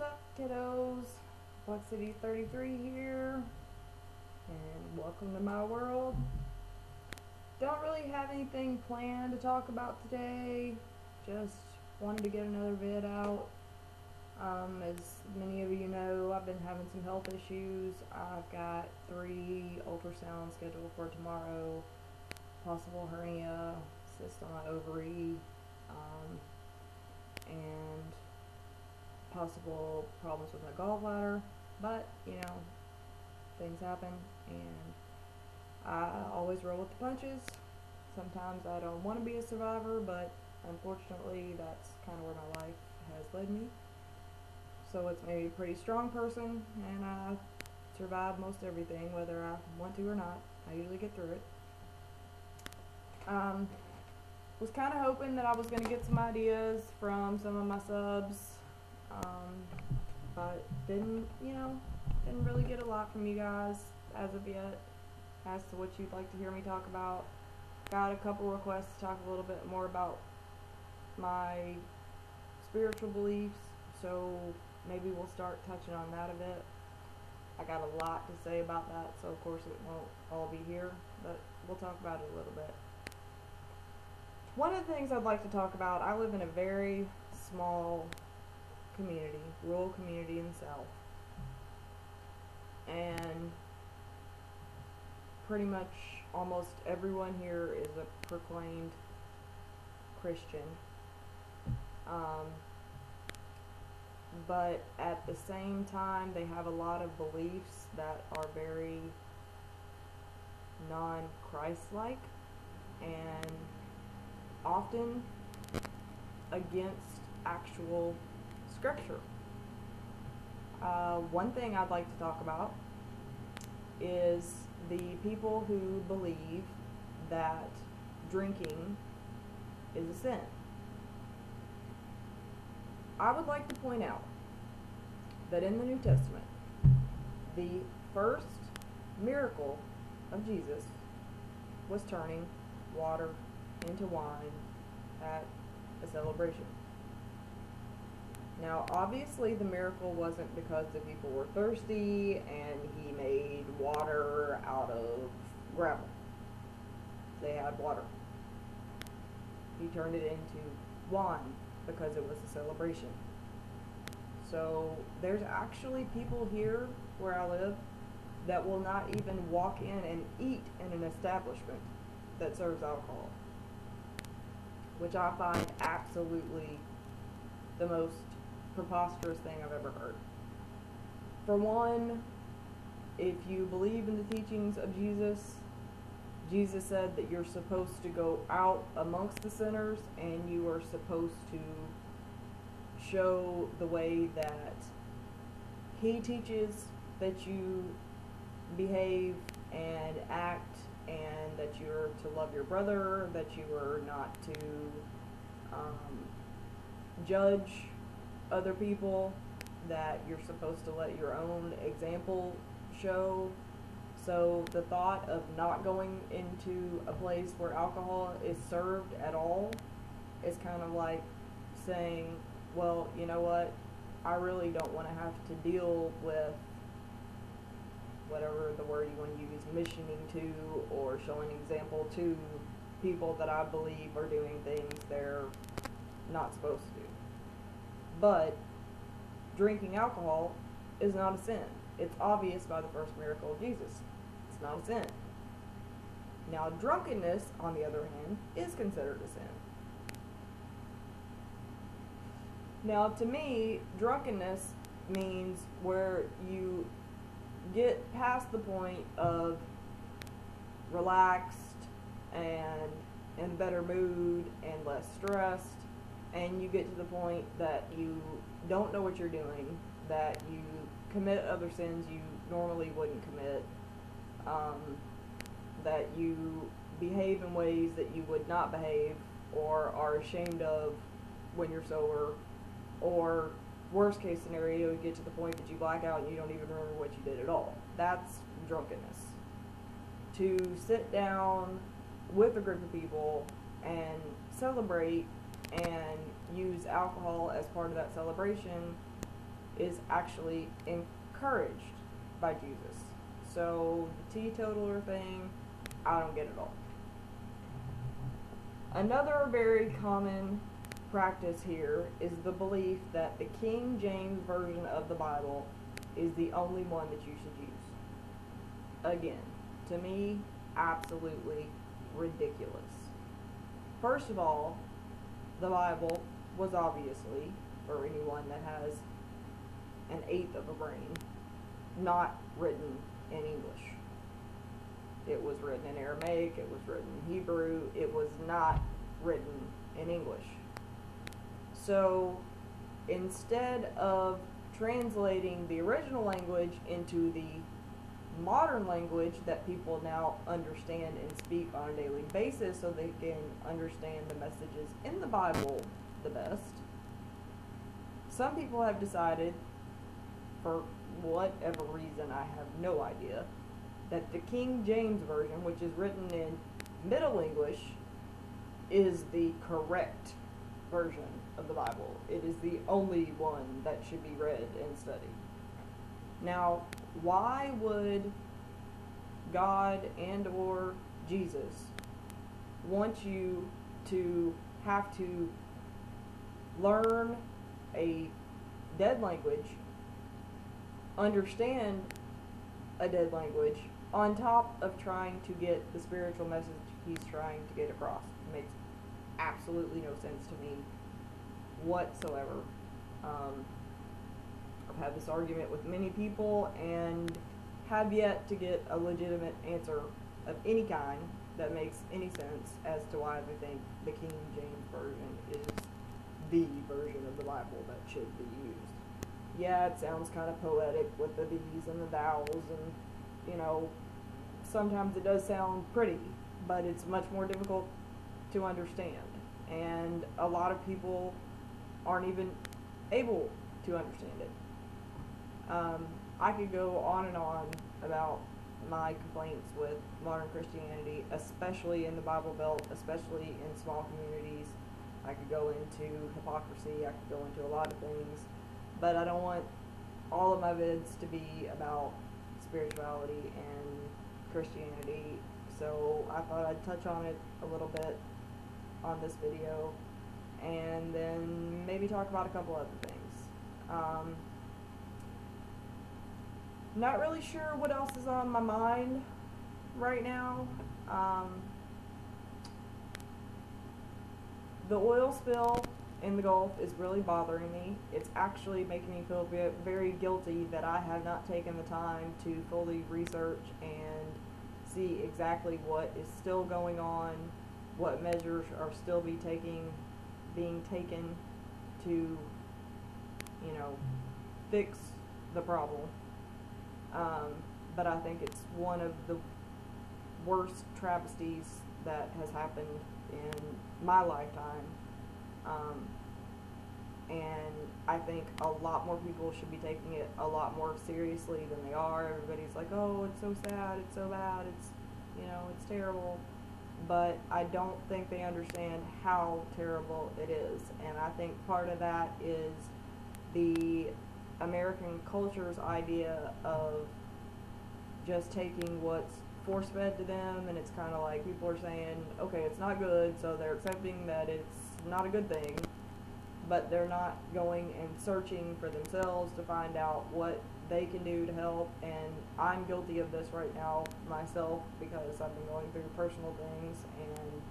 What's up, kiddos? Perplexed 33 here, and welcome to my world. Don't really have anything planned to talk about today, just wanted to get another vid out. As many of you know, I've been having some health issues. I've got 3 ultrasounds scheduled for tomorrow, possible hernia, cyst on my ovary, and possible problems with my gallbladder, but you know, things happen, and I always roll with the punches. Sometimes I don't want to be a survivor, but unfortunately that's kind of where my life has led me. So it's made me a pretty strong person, and I survive most everything, whether I want to or not. I usually get through it. Was kind of hoping that I was going to get some ideas from some of my subs, but didn't really get a lot from you guys as of yet as to what you'd like to hear me talk about. Got a couple requests to talk a little bit more about my spiritual beliefs, so maybe we'll start touching on that a bit. I got a lot to say about that, so of course it won't all be here, but we'll talk about it a little bit. One of the things I'd like to talk about, I live in a very small community, rural community in the South, and pretty much almost everyone here is a proclaimed Christian, but at the same time they have a lot of beliefs that are very non-Christ-like and often against actual scripture. One thing I'd like to talk about is the people who believe that drinking is a sin. I would like to point out that in the New Testament, the first miracle of Jesus was turning water into wine at a celebration. Now, obviously the miracle wasn't because the people were thirsty and he made water out of gravel. They had water. He turned it into wine because it was a celebration. So there's actually people here where I live that will not even walk in and eat in an establishment that serves alcohol, which I find absolutely the most preposterous thing I've ever heard. For one, if you believe in the teachings of Jesus, Jesus said that you're supposed to go out amongst the sinners and you are supposed to show the way that he teaches that you behave and act, and that you're to love your brother, that you are not to judge other people, that you're supposed to let your own example show. So the thought of not going into a place where alcohol is served at all is kind of like saying, well, you know what, I really don't want to have to deal with whatever the word you want to use, missioning to or showing example to people that I believe are doing things they're not supposed to do. But drinking alcohol is not a sin. It's obvious by the first miracle of Jesus. It's not a sin. Now, drunkenness, on the other hand, is considered a sin. Now, to me, drunkenness means where you get past the point of relaxed and in a better mood and less stressed, and you get to the point that you don't know what you're doing, that you commit other sins you normally wouldn't commit, that you behave in ways that you would not behave or are ashamed of when you're sober, or worst case scenario, you get to the point that you black out and you don't even remember what you did at all. That's drunkenness. To sit down with a group of people and celebrate and use alcohol as part of that celebration is actually encouraged by Jesus. So the teetotaler thing, I don't get it all. Another very common practice here is the belief that the King James Version of the Bible is the only one that you should use. Again, to me, absolutely ridiculous. First of all, the Bible was obviously, for anyone that has an eighth of a brain, not written in English. It was written in Aramaic, it was written in Hebrew, it was not written in English. So instead of translating the original language into the modern language that people now understand and speak on a daily basis so they can understand the messages in the Bible the best, some people have decided, for whatever reason I have no idea, that the King James Version, which is written in Middle English, is the correct version of the Bible. It is the only one that should be read and studied. Now, why would God and or Jesus want you to have to learn a dead language, understand a dead language, on top of trying to get the spiritual message he's trying to get across? It makes absolutely no sense to me whatsoever. I've had this argument with many people and have yet to get a legitimate answer of any kind that makes any sense as to why they think the King James Version is the version of the Bible that should be used. Yeah, it sounds kind of poetic with the these and the thous, and you know, sometimes it does sound pretty, but it's much more difficult to understand, and a lot of people aren't even able to understand it. I could go on and on about my complaints with modern Christianity, especially in the Bible Belt, especially in small communities. I could go into hypocrisy, I could go into a lot of things, but I don't want all of my vids to be about spirituality and Christianity, so I thought I'd touch on it a little bit on this video, and then maybe talk about a couple other things. Not really sure what else is on my mind right now. The oil spill in the Gulf is really bothering me. It's actually making me feel very guilty that I have not taken the time to fully research and see exactly what is still going on, what measures are still being taken to, you know, fix the problem. But I think it's one of the worst travesties that has happened in my lifetime. And I think a lot more people should be taking it a lot more seriously than they are. Everybody's like, oh, it's so sad, it's so bad, it's, you know, it's terrible. But I don't think they understand how terrible it is. And I think part of that is the American culture's idea of just taking what's force-fed to them, and it's kind of like people are saying, okay, it's not good, so they're accepting that it's not a good thing, but they're not going and searching for themselves to find out what they can do to help. And I'm guilty of this right now myself, because I've been going through personal things, and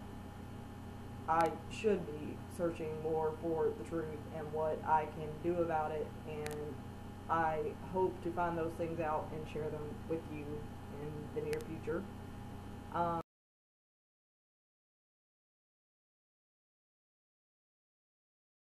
I should be searching more for the truth and what I can do about it, and I hope to find those things out and share them with you in the near future.